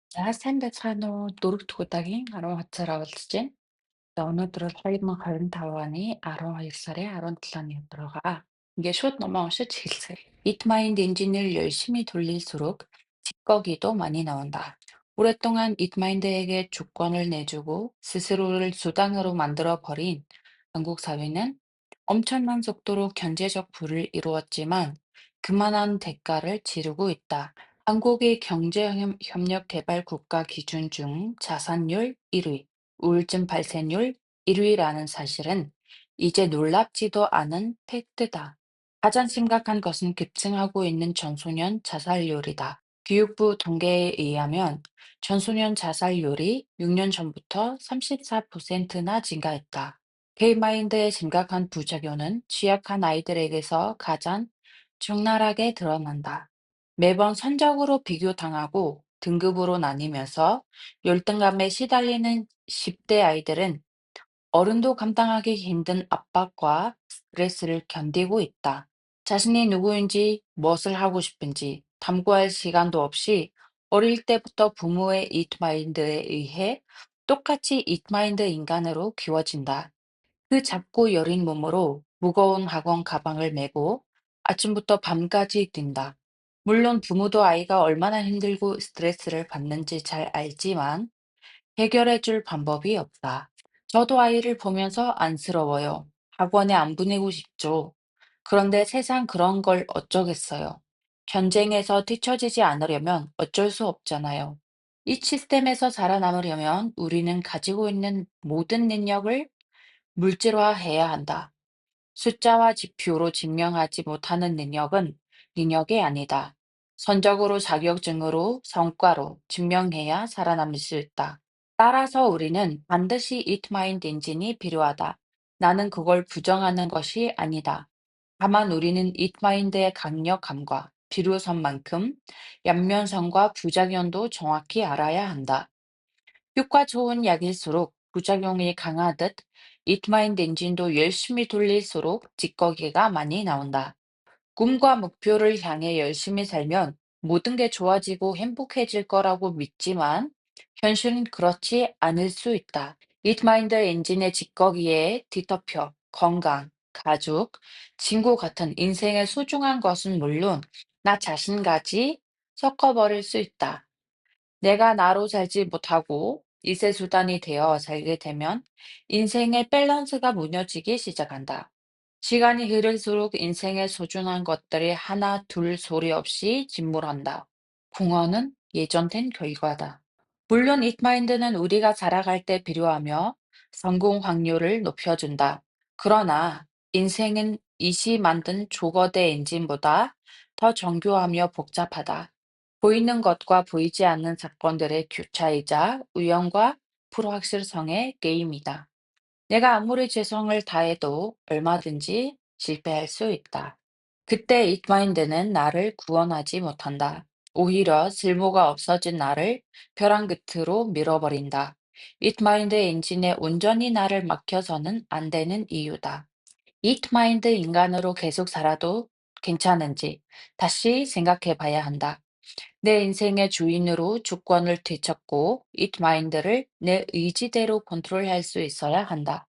За сайн байцгаана уу? Дөрөв дэх удаагийн 10 хуудасаар оролцож байна. За өнөөдөр бол 2025 оны 12 сарын 17-ны өдөр байгаа. Ингээ шууд номоо уншиж эхэлцгээе. Итмаинд инженер 열심히 돌릴수록 찌꺼기도 많이 나온다. 오랫동안 이트마인드에게 주권을 내주고 스스로를 수단으로 만들어 버린 한국 사회는 엄청난 속도로 경제적 부를 이루었지만 그만한 대가를 치르고 있다. 한국의 경제협력개발 국가 기준 중 자산율 1위, 우울증 발생률 1위라는 사실은 이제 놀랍지도 않은 팩트다. 가장 심각한 것은 급증하고 있는 청소년 자살률이다. 교육부 통계에 의하면 청소년 자살률이 6년 전부터 34%나 증가했다. K마인드의 심각한 부작용은 취약한 아이들에게서 가장 적나라하게 드러난다. 매번 성적으로 비교당하고 등급으로 나뉘면서 열등감에 시달리는 10대 아이들은 어른도 감당하기 힘든 압박과 스트레스를 견디고 있다. 자신이 누구인지, 무엇을 하고 싶은지 탐구할 시간도 없이 어릴 때부터 부모의 이트마인드에 의해 똑같이 이트마인드 인간으로 키워진다. 그 작고 여린 몸으로 무거운 학원 가방을 메고 아침부터 밤까지 뛴다. 물론 부모도 아이가 얼마나 힘들고 스트레스를 받는지 잘 알지만 해결해 줄 방법이 없다. 저도 아이를 보면서 안쓰러워요. 학원에 안 보내고 싶죠. 그런데 세상 그런 걸 어쩌겠어요. 경쟁에서 뒤처지지 않으려면 어쩔 수 없잖아요. 이 시스템에서 살아남으려면 우리는 가지고 있는 모든 능력을 물질화해야 한다. 숫자와 지표로 증명하지 못하는 능력은 능력이 아니다. 선적으로 자격증으로 성과로 증명해야 살아남을 수 있다. 따라서 우리는 반드시 이트마인드 엔진이 필요하다. 나는 그걸 부정하는 것이 아니다. 다만 우리는 이트마인드의 강력함과 필요성만큼 연면성과 부작용도 정확히 알아야 한다. 효과 좋은 약일수록 부작용이 강하듯 이트마인드 엔진도 열심히 돌릴수록 찌꺼기가 많이 나온다. 꿈과 목표를 향해 열심히 살면 모든 게 좋아지고 행복해질 거라고 믿지만 현실은 그렇지 않을 수 있다. 이트마인드 엔진의 찌꺼기에 뒤덮여 건강, 가족, 친구 같은 인생의 소중한 것은 물론 나 자신까지 섞어버릴 수 있다. 내가 나로 살지 못하고 이세수단이 되어 살게 되면 인생의 밸런스가 무너지기 시작한다. 시간이 흐를수록 인생의 소중한 것들이 하나 둘 소리 없이 진몰한다. 궁어는 예정된 결과다. 물론 잇마인드는 우리가 살아갈 때 필요하며 성공 확률을 높여준다. 그러나 인생은 이시 만든 조거대 엔진보다 더 정교하며 복잡하다. 보이는 것과 보이지 않는 사건들의 교차이자 우연과 불확실성의 게임이다. 내가 아무리 최선을 다해도 얼마든지 실패할 수 있다. 그때 이트마인드는 나를 구원하지 못한다. 오히려 쓸모가 없어진 나를 벼랑 끝으로 밀어버린다. 이트마인드 엔진에 온전히 나를 맡겨서는 안 되는 이유다. 이트마인드 인간으로 계속 살아도 괜찮은지 다시 생각해 봐야 한다. 내 인생의 주인으로 주권을 되찾고 이트마인드를 내 의지대로 컨트롤할 수 있어야 한다.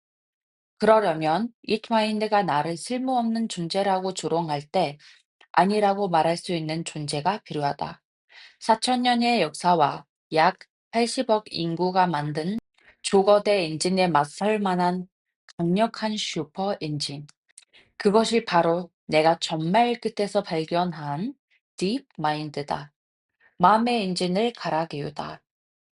그러려면 이트마인드가 나를 쓸모없는 존재라고 조롱할 때 아니라고 말할 수 있는 존재가 필요하다. 4천년의 역사와 약 80억 인구가 만든 조거대 엔진에 맞설 만한 강력한 슈퍼 엔진. 그것이 바로 내가 정말 끝에서 발견한 딥 마인드다. 마음의 엔진을 갈아 개우다.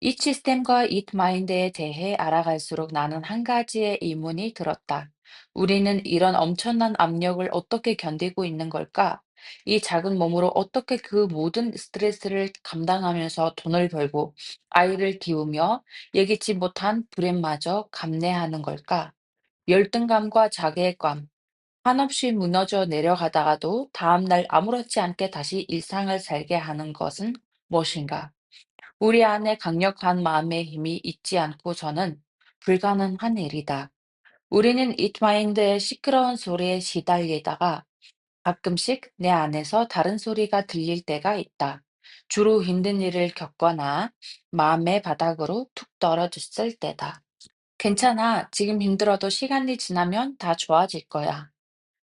이 시스템과 이 마인드에 대해 알아갈수록 나는 한 가지의 의문이 들었다. 우리는 이런 엄청난 압력을 어떻게 견디고 있는 걸까? 이 작은 몸으로 어떻게 그 모든 스트레스를 감당하면서 돈을 벌고 아이를 키우며 예기치 못한 불행마저 감내하는 걸까? 열등감과 자괴감, 한없이 무너져 내려가다가도 다음날 아무렇지 않게 다시 일상을 살게 하는 것은 무엇인가? 우리 안에 강력한 마음의 힘이 있지 않고서는 불가능한 일이다. 우리는 이트마인드의 시끄러운 소리에 시달리다가 가끔씩 내 안에서 다른 소리가 들릴 때가 있다. 주로 힘든 일을 겪거나 마음의 바닥으로 툭 떨어졌을 때다. 괜찮아. 지금 힘들어도 시간이 지나면 다 좋아질 거야.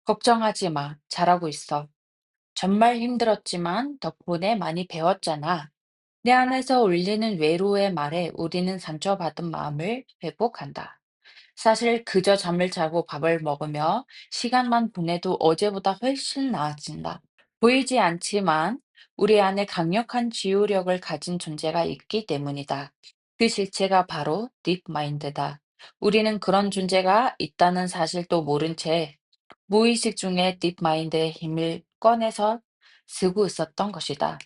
걱정하지 마. 잘하고 있어. 정말 힘들었지만 덕분에 많이 배웠잖아. 내 안에서 울리는 외로의 말에 우리는 상처받은 마음을 회복한다. 사실 그저 잠을 자고 밥을 먹으며 시간만 보내도 어제보다 훨씬 나아진다. 보이지 않지만 우리 안에 강력한 지우력을 가진 존재가 있기 때문이다. 그 실체가 바로 딥마인드다. 우리는 그런 존재가 있다는 사실도 모른 채 무의식 중에 딥마인드의 힘을 꺼내서 쓰고 있었던 것이다.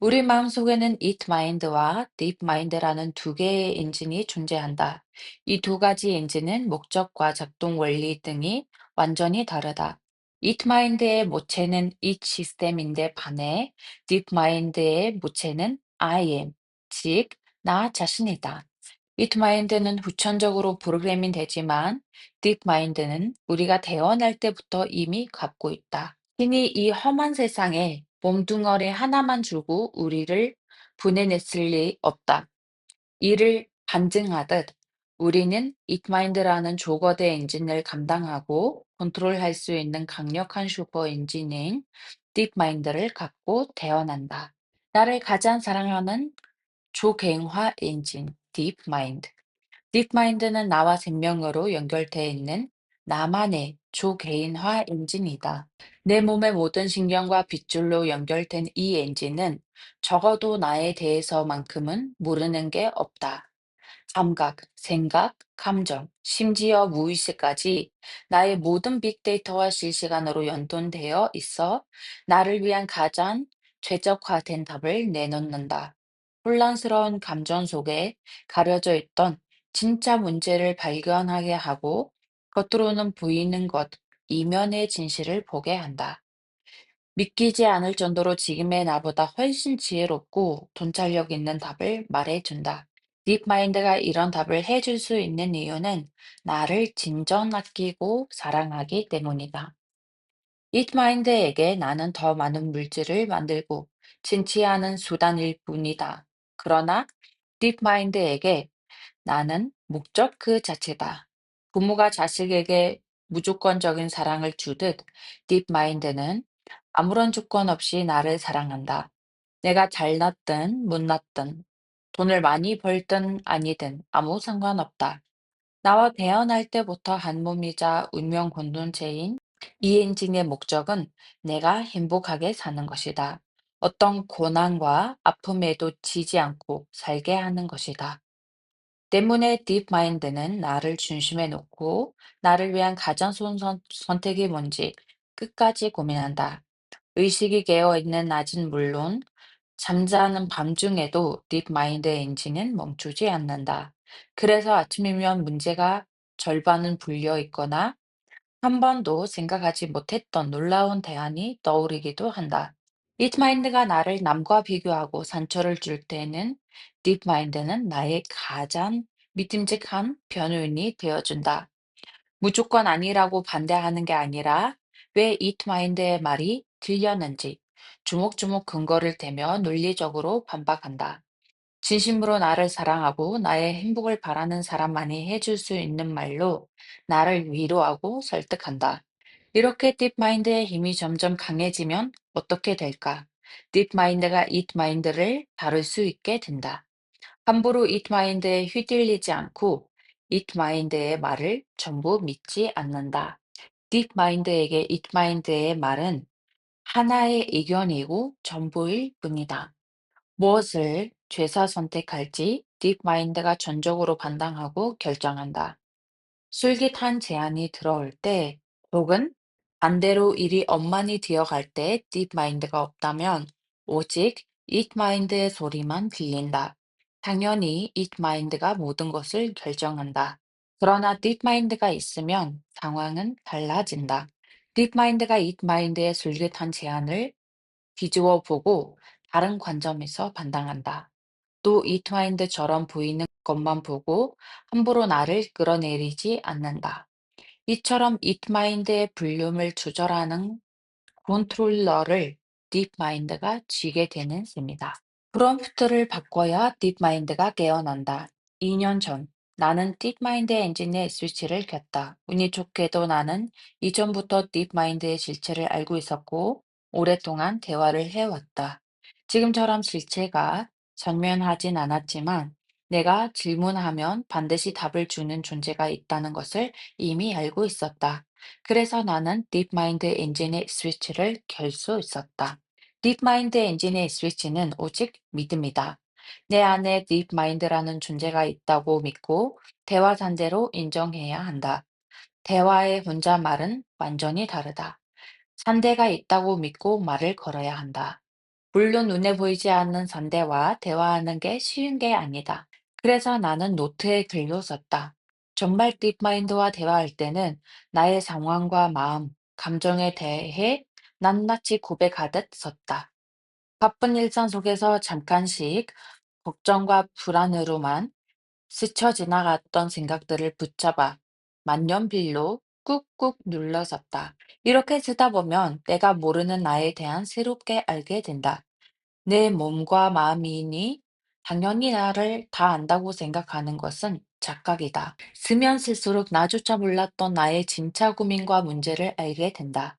우리 마음속에는 itmind와 deepmind라는 두 개의 엔진이 존재한다. 이 두 가지 엔진은 목적과 작동 원리 등이 완전히 다르다. itmind의 모체는 it 시스템인데 반해 deepmind의 모체는 I am, 즉, 나 자신이다. itmind는 후천적으로 프로그래밍 되지만 deepmind는 우리가 태어날 때부터 이미 갖고 있다. 신이 이 험한 세상에 몸뚱어리 하나만 주고 우리를 보내냈을 리 없다. 이를 반증하듯 우리는 itmind라는 조거대 엔진을 감당하고 컨트롤할 수 있는 강력한 슈퍼 엔진인 deepmind를 갖고 태어난다. 나를 가장 사랑하는 초개인화 엔진, DeepMind. 딥마인드는 나와 생명으로 연결되어 있는 나만의 초개인화 엔진이다. 내 몸의 모든 신경과 빗줄로 연결된 이 엔진은 적어도 나에 대해서만큼은 모르는 게 없다. 감각, 생각, 감정, 심지어 무의식까지 나의 모든 빅데이터와 실시간으로 연동되어 있어 나를 위한 가장 최적화된 답을 내놓는다. 혼란스러운 감정 속에 가려져 있던 진짜 문제를 발견하게 하고 겉으로는 보이는 것, 이면의 진실을 보게 한다. 믿기지 않을 정도로 지금의 나보다 훨씬 지혜롭고 통찰력 있는 답을 말해준다. 딥마인드가 이런 답을 해줄 수 있는 이유는 나를 진정 아끼고 사랑하기 때문이다. 딥마인드에게 나는 더 많은 물질을 만들고 진취하는 수단일 뿐이다. 그러나 딥마인드에게 나는 목적 그 자체다. 부모가 자식에게 무조건적인 사랑을 주듯 딥마인드는 아무런 조건 없이 나를 사랑한다. 내가 잘났든 못났든 돈을 많이 벌든 아니든 아무 상관없다. 나와 태어날 때부터 한 몸이자 운명 공동체인 이 엔진의 목적은 내가 행복하게 사는 것이다. 어떤 고난과 아픔에도 지지 않고 살게 하는 것이다. 때문에 딥마인드는 나를 중심에 놓고 나를 위한 가장 좋은 선택이 뭔지 끝까지 고민한다. 의식이 깨어 있는 낮은 물론 잠자는 밤중에도 딥마인드 엔진은 멈추지 않는다. 그래서 아침이면 문제가 절반은 불려 있거나 한 번도 생각하지 못했던 놀라운 대안이 떠오르기도 한다. 딥마인드가 나를 남과 비교하고 상처를 줄 때는 딥마인드는 나의 가장 믿음직한 변호인이 되어준다. 무조건 아니라고 반대하는 게 아니라 왜 딥마인드의 말이 들렸는지 주목주목 근거를 대며 논리적으로 반박한다. 진심으로 나를 사랑하고 나의 행복을 바라는 사람만이 해줄 수 있는 말로 나를 위로하고 설득한다. 이렇게 딥마인드의 힘이 점점 강해지면 어떻게 될까? 딥마인드가 잇마인드를 다룰 수 있게 된다. 함부로 잇마인드에 휘둘리지 않고 잇마인드의 말을 전부 믿지 않는다. 딥마인드에게 잇마인드의 말은 하나의 의견이고 전부일 뿐이다. 무엇을 죄사 선택할지 딥마인드가 전적으로 판단하고 결정한다. 솔깃한 제안이 들어올 때, 혹은 반대로 일이 엉망이 되어갈 때 딥마인드가 없다면 오직 it마인드의 소리만 들린다. 당연히 it마인드가 모든 것을 결정한다. 그러나 딥마인드가 있으면 상황은 달라진다. 딥마인드가 it마인드의 솔깃한 제안을 뒤집어 보고 다른 관점에서 판단한다. 또 이트마인드처럼 보이는 것만 보고 함부로 나를 끌어내리지 않는다. 이처럼 이트마인드의 볼륨을 조절하는 컨트롤러를 딥마인드가 쥐게 되는 셈이다. 프롬프트를 바꿔야 딥마인드가 깨어난다. 2년 전, 나는 딥마인드 엔진의 스위치를 켰다. 운이 좋게도 나는 이전부터 딥마인드의 실체를 알고 있었고, 오랫동안 대화를 해왔다. 지금처럼 실체가 전면하진 않았지만, 내가 질문하면 반드시 답을 주는 존재가 있다는 것을 이미 알고 있었다. 그래서 나는 딥마인드 엔진의 스위치를 켤 수 있었다. 딥마인드 엔진의 스위치는 오직 믿음이다. 내 안에 딥마인드라는 존재가 있다고 믿고 대화 잔재로 인정해야 한다. 대화의 혼잣말은 완전히 다르다. 산대가 있다고 믿고 말을 걸어야 한다. 물론 눈에 보이지 않는 산대와 대화하는 게 쉬운 게 아니다. 그래서 나는 노트에 글로 썼다. 정말 딥마인드와 대화할 때는 나의 상황과 마음, 감정에 대해 낱낱이 고백하듯 썼다. 바쁜 일상 속에서 잠깐씩 걱정과 불안으로만 스쳐 지나갔던 생각들을 붙잡아 만년필로 꾹꾹 눌러섰다. 이렇게 쓰다 보면 내가 모르는 나에 대한 새롭게 알게 된다. 내 몸과 마음이니 당연히 나를 다 안다고 생각하는 것은 착각이다. 쓰면 쓸수록 나조차 몰랐던 나의 진짜 고민과 문제를 알게 된다.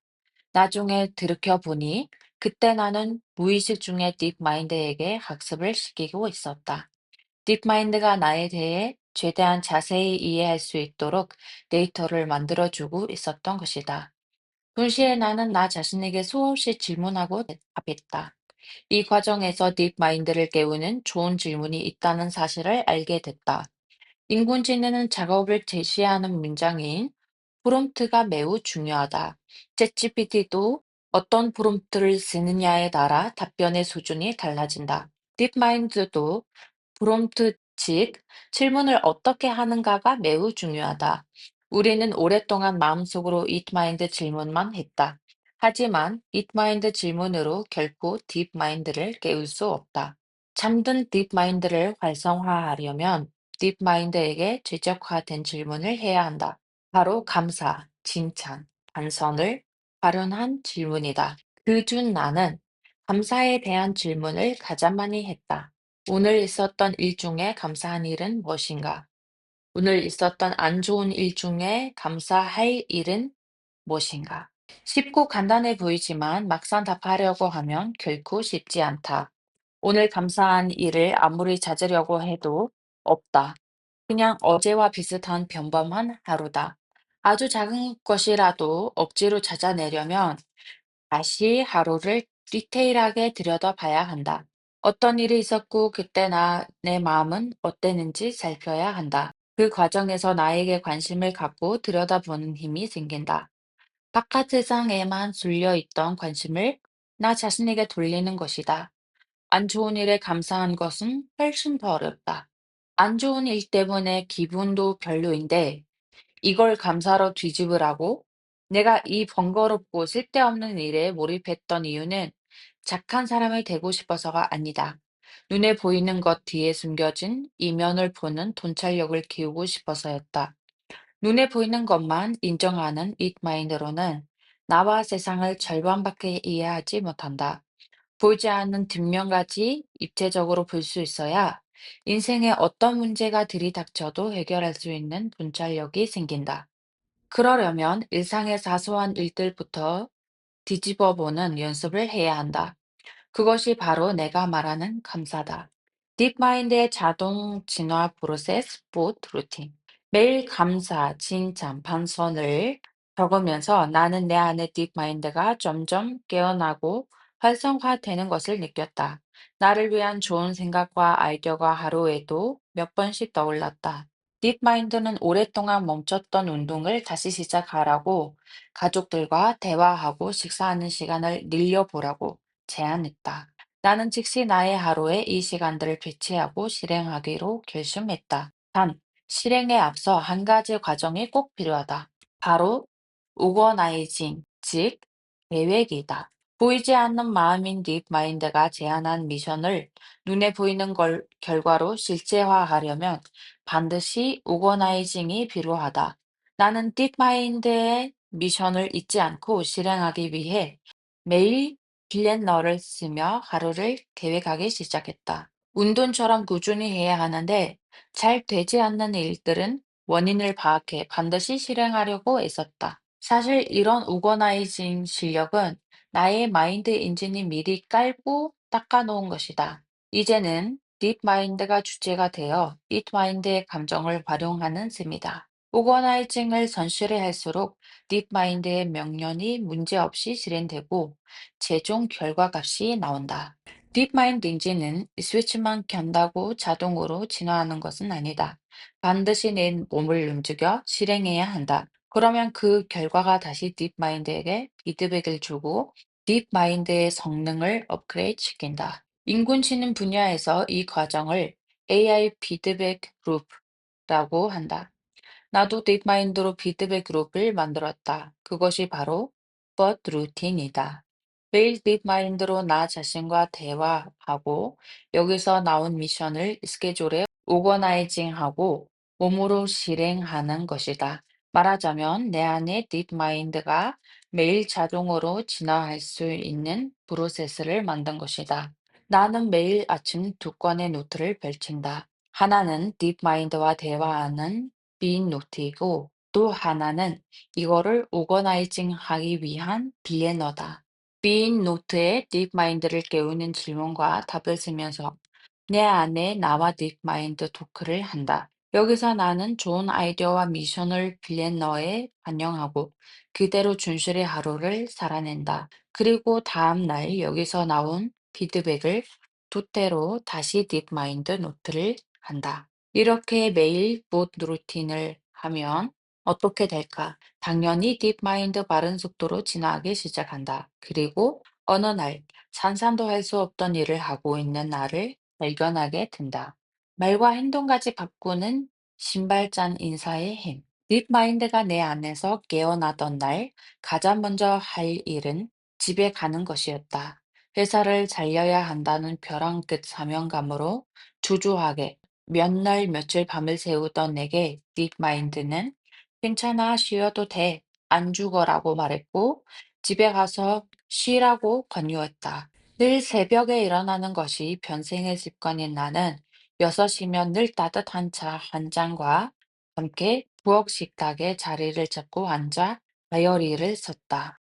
나중에 들여 보니 그때 나는 무의식 중에 딥마인드에게 학습을 시키고 있었다. 딥마인드가 나에 대해 최대한 자세히 이해할 수 있도록 데이터를 만들어주고 있었던 것이다. 동시에 나는 나 자신에게 수없이 질문하고 대답했다. 이 과정에서 딥마인드를 깨우는 좋은 질문이 있다는 사실을 알게 됐다. 인공지능은 작업을 제시하는 문장인 프롬프트가 매우 중요하다. 챗GPT도 어떤 프롬프트를 쓰느냐에 따라 답변의 수준이 달라진다. 딥마인드도 프롬프트, 즉 질문을 어떻게 하는가가 매우 중요하다. 우리는 오랫동안 마음속으로 딥마인드 질문만 했다. 하지만 딥마인드 질문으로 결코 딥마인드를 깨울 수 없다. 잠든 딥마인드를 활성화하려면 딥마인드에게 최적화된 질문을 해야 한다. 바로 감사, 칭찬, 반성을 발현한 질문이다. 그중 나는 감사에 대한 질문을 가장 많이 했다. 오늘 있었던 일 중에 감사한 일은 무엇인가? 오늘 있었던 안 좋은 일 중에 감사할 일은 무엇인가? 쉽고 간단해 보이지만 막상 답하려고 하면 결코 쉽지 않다. 오늘 감사한 일을 아무리 찾으려고 해도 없다. 그냥 어제와 비슷한 평범한 하루다. 아주 작은 것이라도 억지로 찾아내려면 다시 하루를 디테일하게 들여다봐야 한다. 어떤 일이 있었고 그때 내 마음은 어땠는지 살펴야 한다. 그 과정에서 나에게 관심을 갖고 들여다보는 힘이 생긴다. 바깥 세상에만 쏠려 있던 관심을 나 자신에게 돌리는 것이다. 안 좋은 일에 감사한 것은 훨씬 더 어렵다. 안 좋은 일 때문에 기분도 별로인데 이걸 감사로 뒤집으라고? 내가 이 번거롭고 쓸데없는 일에 몰입했던 이유는 착한 사람이 되고 싶어서가 아니다. 눈에 보이는 것 뒤에 숨겨진 이면을 보는 통찰력을 키우고 싶어서였다. 눈에 보이는 것만 인정하는 잇마인드로는 나와 세상을 절반밖에 이해하지 못한다. 보이지 않는 뒷면까지 입체적으로 볼 수 있어야 인생에 어떤 문제가 들이닥쳐도 해결할 수 있는 분별력이 생긴다. 그러려면 일상의 사소한 일들부터 뒤집어 보는 연습을 해야 한다. 그것이 바로 내가 말하는 감사다. 딥마인드의 자동 진화 프로세스 보트 루틴. 매일 감사, 칭찬, 반선을 적으면서 나는 내 안의 딥마인드가 점점 깨어나고 활성화되는 것을 느꼈다. 나를 위한 좋은 생각과 아이디어가 하루에도 몇 번씩 떠올랐다. 딥마인드는 오랫동안 멈췄던 운동을 다시 시작하라고 가족들과 대화하고 식사하는 시간을 늘려보라고 제안했다. 나는 즉시 나의 하루에 이 시간들을 배치하고 실행하기로 결심했다. 단, 실행에 앞서 한 가지 과정이 꼭 필요하다. 바로 오거나이징, 즉 계획이다. 보이지 않는 마음인 딥마인드가 제안한 미션을 눈에 보이는 결과로 실제화하려면 반드시 오거나이징이 필요하다. 나는 딥마인드의 미션을 잊지 않고 실행하기 위해 매일 플래너를 쓰며 하루를 계획하기 시작했다. 운동처럼 꾸준히 해야 하는데 잘 되지 않는 일들은 원인을 파악해 반드시 실행하려고 애썼다. 사실 이런 오거나이징 실력은 나의 마인드 엔진이 미리 깔고 닦아놓은 것이다. 이제는 딥마인드가 주체가 되어 딥마인드의 감정을 활용하는 셈이다. 오거나이징을 선실히 할수록 딥마인드의 명령이 문제없이 실행되고 최종 결과값이 나온다. 딥마인드 인지는 스위치만 켠다고 자동으로 진화하는 것은 아니다. 반드시 내 몸을 움직여 실행해야 한다. 그러면 그 결과가 다시 딥마인드에게 피드백을 주고 딥마인드의 성능을 업그레이드 시킨다. 인공지능 분야에서 이 과정을 AI 피드백 루프라고 한다. 나도 딥마인드로 피드백 그룹을 만들었다. 그것이 바로 벗 루틴이다. 매일 딥마인드로 나 자신과 대화하고 여기서 나온 미션을 스케줄에 오거나이징하고 몸으로 실행하는 것이다. 말하자면 내 안에 딥마인드가 매일 자동으로 진화할 수 있는 프로세스를 만든 것이다. 나는 매일 아침 두 건의 노트를 펼친다. 하나는 딥마인드와 대화하는 빈 노트이고 또 하나는 이거를 오거나이징 하기 위한 플래너다. 빈 노트에 딥마인드를 깨우는 질문과 답을 쓰면서 내 안에 나와 딥마인드 토크를 한다. 여기서 나는 좋은 아이디어와 미션을 플래너에 반영하고 그대로 준수의 하루를 살아낸다. 그리고 다음 날 여기서 나온 피드백을 돛대로 다시 딥마인드 노트를 한다. 이렇게 매일 봇 루틴을 하면 어떻게 될까? 당연히 딥마인드 빠른 속도로 진화하기 시작한다. 그리고 어느 날 산산도 할 수 없던 일을 하고 있는 나를 발견하게 된다. 말과 행동까지 바꾸는 신발장 인사의 힘. 딥마인드가 내 안에서 깨어나던 날 가장 먼저 할 일은 집에 가는 것이었다. 회사를 잘려야 한다는 벼랑 끝 사명감으로 주저하게 몇 날 며칠 밤을 새우던 내게 딥마인드는 괜찮아 쉬어도 돼. 안 죽어라고 말했고 집에 가서 쉬라고 권유했다. 늘 새벽에 일어나는 것이 변생의 습관인 나는 6시면 늘 따뜻한 차 한 잔과 함께 부엌 식탁에 자리를 잡고 앉아 다이어리를 썼다.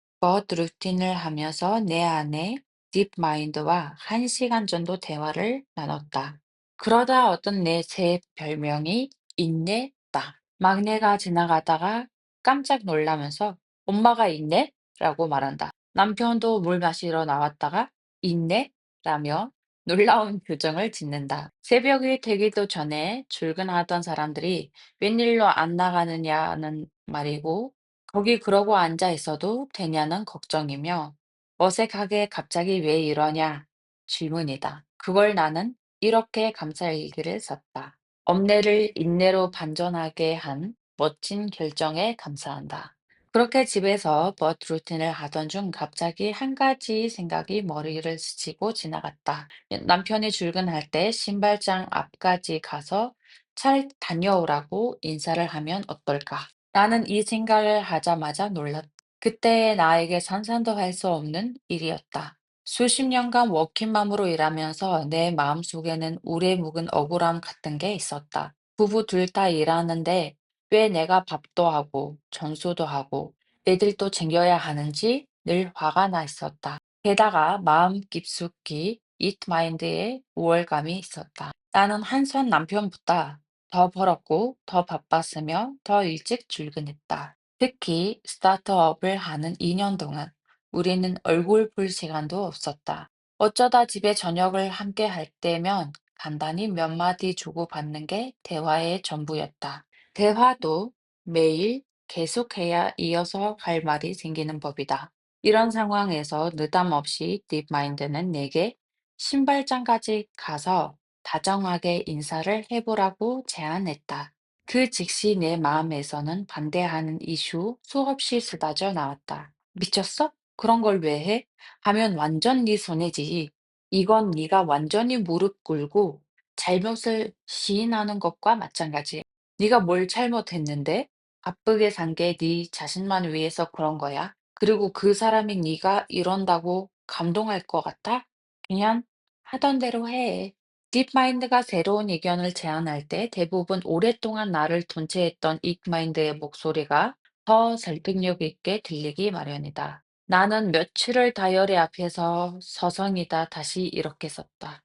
루틴을 하면서 내 안에 딥마인드와 1시간 정도 대화를 나눴다. 그러다 어떤 내 새 별명이 있네다. 막내가 지나가다가 깜짝 놀라면서 엄마가 있네? 라고 말한다. 남편도 물 마시러 나왔다가 있네? 라며 놀라운 표정을 짓는다. 새벽이 되기도 전에 출근하던 사람들이 웬일로 안 나가느냐는 말이고, 거기 그러고 앉아 있어도 되냐는 걱정이며, 어색하게 갑자기 왜 이러냐 질문이다. 그걸 나는 이렇게 감사일기를 썼다. 엄내를 인내로 반전하게 한 멋진 결정에 감사한다. 그렇게 집에서 루틴을 하던 중 갑자기 한 가지 생각이 머리를 스치고 지나갔다. 남편이 출근할 때 신발장 앞까지 가서 잘 다녀오라고 인사를 하면 어떨까? 나는 이 생각을 하자마자 놀랐다. 그때의 나에게 상상도 할 수 없는 일이었다. 수십 년간 워킹맘으로 일하면서 내 마음속에는 오래 묵은 억울함 같은 게 있었다. 부부 둘 다 일하는데 왜 내가 밥도 하고 전수도 하고 애들도 챙겨야 하는지 늘 화가 나 있었다. 게다가 마음 깊숙이 이트마인드에 우월감이 있었다. 나는 한선 남편보다 더 벌었고 더 바빴으며 더 일찍 출근했다. 특히 스타트업을 하는 2년 동안 우리는 얼굴 볼 시간도 없었다. 어쩌다 집에 저녁을 함께 할 때면 간단히 몇 마디 주고받는 게 대화의 전부였다. 대화도 매일 계속해야 이어서 할 말이 생기는 법이다. 이런 상황에서 느닷없이 딥마인드는 내게 신발장까지 가서 다정하게 인사를 해보라고 제안했다. 그 즉시 내 마음에서는 반대하는 이슈 수없이 쏟아져 나왔다. 미쳤어? 그런 걸 왜 해? 하면 완전 네 손해지. 이건 네가 완전히 무릎 꿇고 잘못을 시인하는 것과 마찬가지야. 네가 뭘 잘못했는데? 바쁘게 산 게 네 자신만 위해서 그런 거야. 그리고 그 사람이 네가 이런다고 감동할 것 같아? 그냥 하던 대로 해. 딥마인드가 새로운 의견을 제안할 때 대부분 오랫동안 나를 통제했던 딥마인드의 목소리가 더 설득력 있게 들리기 마련이다. 나는 며칠을 다이어리 앞에서 서성이다 다시 이렇게 썼다.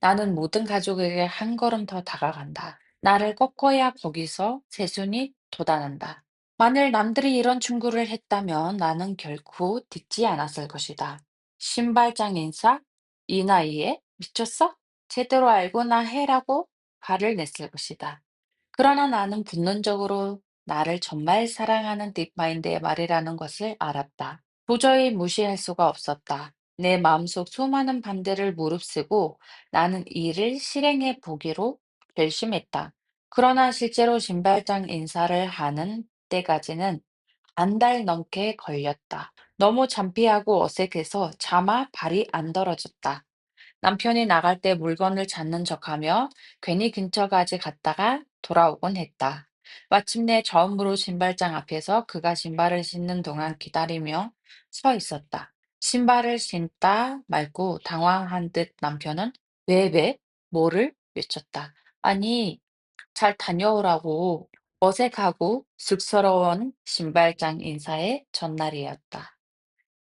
나는 모든 가족에게 한 걸음 더 다가간다. 나를 꺾어야 거기서 새순이 돋아난다. 만일 남들이 이런 충고를 했다면 나는 결코 듣지 않았을 것이다. 신발장 인사? 이 나이에? 미쳤어? 제대로 알고나 해라고 화를 냈을 것이다. 그러나 나는 본능적으로 나를 정말 사랑하는 딥마인드의 말이라는 것을 알았다. 도저히 무시할 수가 없었다. 내 마음속 수많은 반대를 무릅쓰고 나는 이를 실행해 보기로 결심했다. 그러나 실제로 신발장 인사를 하는 때까지는 한 달 넘게 걸렸다. 너무 창피하고 어색해서 차마 발이 안 떨어졌다. 남편이 나갈 때 물건을 찾는 척하며 괜히 근처까지 갔다가 돌아오곤 했다. 마침내 처음으로 신발장 앞에서 그가 신발을 신는 동안 기다리며 서 있었다. 신발을 신다 말고 당황한 듯 남편은 왜? 뭐를? 외쳤다. 아니, 잘 다녀오라고 어색하고 쑥스러운 신발장 인사의 전날이었다.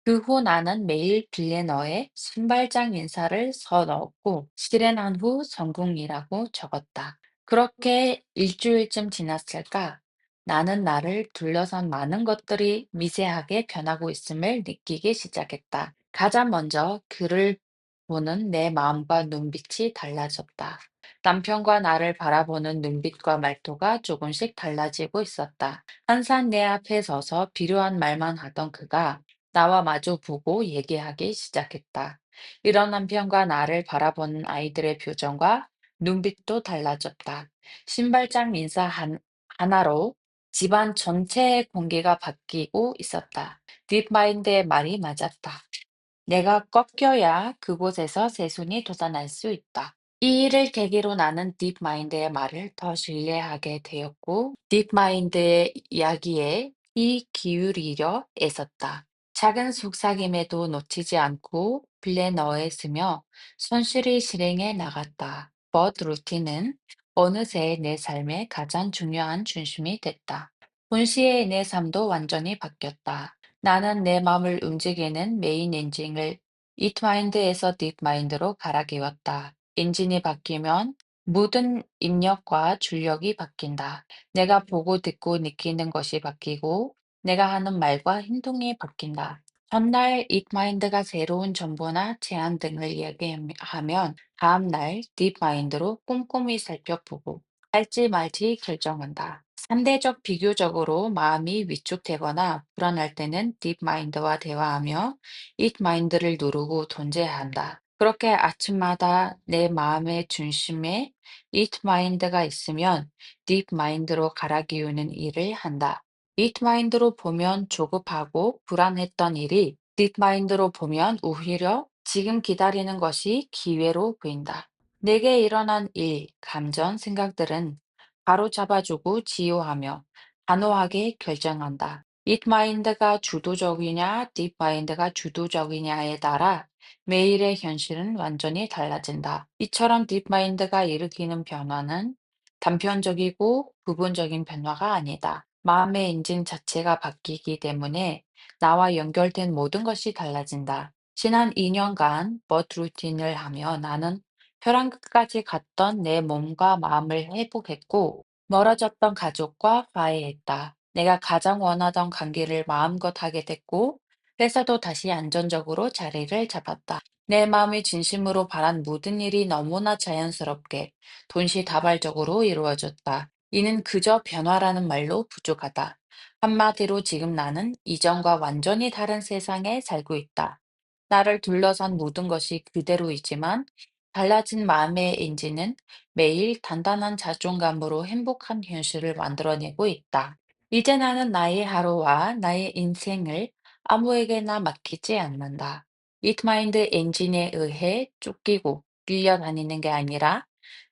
그 후 나는 매일 빌레너에 신발장 인사를 써 넣었고 실행한 후 성공이라고 적었다. 그렇게 일주일쯤 지났을까? 나는 나를 둘러싼 많은 것들이 미세하게 변하고 있음을 느끼기 시작했다. 가장 먼저 그를 보는 내 마음과 눈빛이 달라졌다. 남편과 나를 바라보는 눈빛과 말투가 조금씩 달라지고 있었다. 항상 내 앞에 서서 필요한 말만 하던 그가 나와 마주 보고 얘기하기 시작했다. 이런 남편과 나를 바라보는 아이들의 표정과 눈빛도 달라졌다. 신발장 인사 하나로 집안 전체의 공기가 바뀌고 있었다. 딥마인드의 말이 맞았다. 내가 꺾여야 그곳에서 새순이 돋아날 수 있다. 이 일을 계기로 나는 딥마인드의 말을 더 신뢰하게 되었고, 딥마인드의 이야기에 귀 기울이려 애썼다. 작은 속삭임에도 놓치지 않고 플래너에 쓰며 손실이 실행해 나갔다. 버드 루틴은 어느새 내 삶의 가장 중요한 중심이 됐다. 동시에 내 삶도 완전히 바뀌었다. 나는 내 마음을 움직이는 메인 엔진을 이트마인드에서 딥마인드로 갈아 끼웠다. 엔진이 바뀌면 모든 입력과 출력이 바뀐다. 내가 보고 듣고 느끼는 것이 바뀌고 내가 하는 말과 행동이 바뀐다. 전날 딥마인드가 새로운 정보나 제안 등을 이야기하면 다음날 딥마인드로 꼼꼼히 살펴보고 할지 말지 결정한다. 상대적 비교적으로 마음이 위축되거나 불안할 때는 딥마인드와 대화하며 잇마인드를 누르고 존재한다. 그렇게 아침마다 내 마음의 중심에 잇마인드가 있으면 딥마인드로 갈아 기우는 일을 한다. 잇마인드로 보면 조급하고 불안했던 일이 딥마인드로 보면 오히려 지금 기다리는 것이 기회로 보인다. 내게 일어난 일, 감정, 생각들은 바로 잡아주고 치유하며 단호하게 결정한다. 딥마인드가 주도적이냐, 딥마인드가 주도적이냐에 따라 매일의 현실은 완전히 달라진다. 이처럼 딥마인드가 일으키는 변화는 단편적이고 부분적인 변화가 아니다. 마음의 엔진 자체가 바뀌기 때문에 나와 연결된 모든 것이 달라진다. 지난 2년간 버드 루틴을 하며 나는 벼랑 끝까지 갔던 내 몸과 마음을 회복했고, 멀어졌던 가족과 화해했다. 내가 가장 원하던 관계를 마음껏 하게 됐고, 회사도 다시 안정적으로 자리를 잡았다. 내 마음이 진심으로 바란 모든 일이 너무나 자연스럽게, 동시다발적으로 이루어졌다. 이는 그저 변화라는 말로 부족하다. 한마디로 지금 나는 이전과 완전히 다른 세상에 살고 있다. 나를 둘러싼 모든 것이 그대로이지만, 달라진 마음의 엔진은 매일 단단한 자존감으로 행복한 현실을 만들어내고 있다. 이제 나는 나의 하루와 나의 인생을 아무에게나 맡기지 않는다. 딥마인드 엔진에 의해 쫓기고 끌려다니는 게 아니라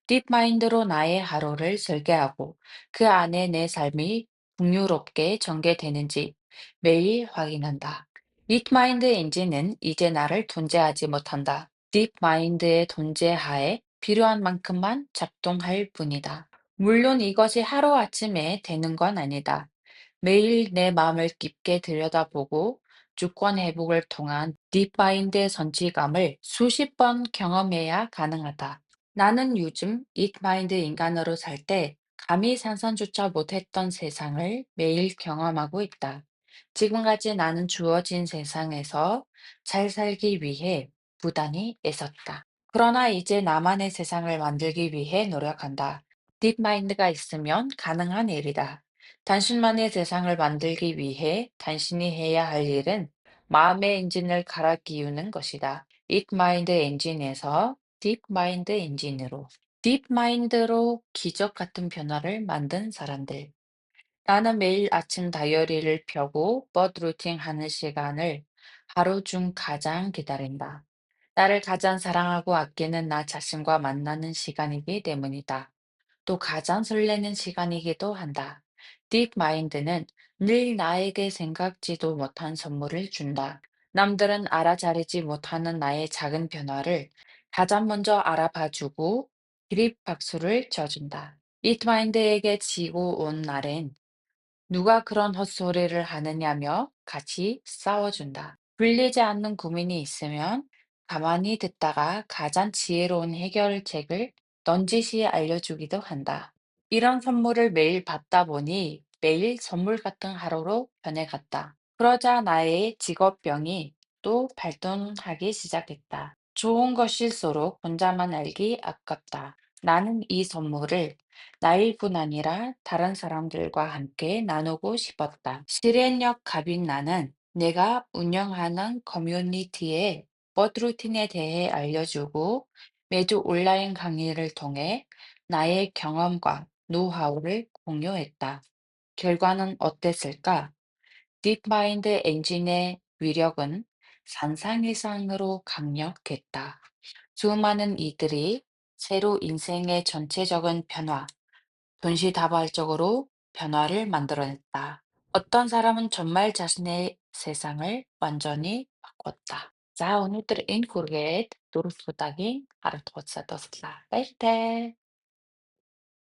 딥마인드로 나의 하루를 설계하고 그 안에 내 삶이 풍요롭게 전개되는지 매일 확인한다. 딥마인드 엔진은 이제 나를 존재하지 못한다. 딥마인드의 존재하에 필요한 만큼만 작동할 뿐이다. 물론 이것이 하루아침에 되는 건 아니다. 매일 내 마음을 깊게 들여다보고 주권 회복을 통한 딥마인드의 성취감을 수십 번 경험해야 가능하다. 나는 요즘 딥마인드 인간으로 살 때 감히 상상조차 못했던 세상을 매일 경험하고 있다. 지금까지 나는 주어진 세상에서 잘 살기 위해 부단히 애썼다. 그러나 이제 나만의 세상을 만들기 위해 노력한다. 딥마인드가 있으면 가능한 일이다. 당신만의 세상을 만들기 위해 당신이 해야 할 일은 마음의 엔진을 갈아 끼우는 것이다. 딥마인드 엔진에서 딥마인드 엔진으로. 딥마인드로 기적 같은 변화를 만든 사람들. 나는 매일 아침 다이어리를 펴고 버드 루팅 하는 시간을 하루 중 가장 기다린다. 나를 가장 사랑하고 아끼는 나 자신과 만나는 시간이기 때문이다. 또 가장 설레는 시간이기도 한다. 딥 마인드는 늘 나에게 생각지도 못한 선물을 준다. 남들은 알아차리지 못하는 나의 작은 변화를 가장 먼저 알아봐주고 기립 박수를 쳐준다. 딥 마인드에게 지고 온 날엔 누가 그런 헛소리를 하느냐며 같이 싸워준다. 풀리지 않는 고민이 있으면 가만히 듣다가 가장 지혜로운 해결책을 넌지시 알려주기도 한다. 이런 선물을 매일 받다 보니 매일 선물 같은 하루로 변해갔다. 그러자 나의 직업병이 또 발동하기 시작했다. 좋은 것일수록 혼자만 알기 아깝다. 나는 이 선물을 나일 뿐 아니라 다른 사람들과 함께 나누고 싶었다. 실행력 갑인 나는 내가 운영하는 커뮤니티에 버드루틴에 대해 알려주고 매주 온라인 강의를 통해 나의 경험과 노하우를 공유했다. 결과는 어땠을까? 딥마인드 엔진의 위력은 상상 이상으로 강력했다. 수많은 이들이 새로 인생의 전체적인 변화, 동시다발적으로 변화를 만들어냈다. 어떤 사람은 정말 자신의 세상을 완전히 바꿨다. 자, 오늘의 인고르게 노릇보다기 알아두었다. 뺄 때.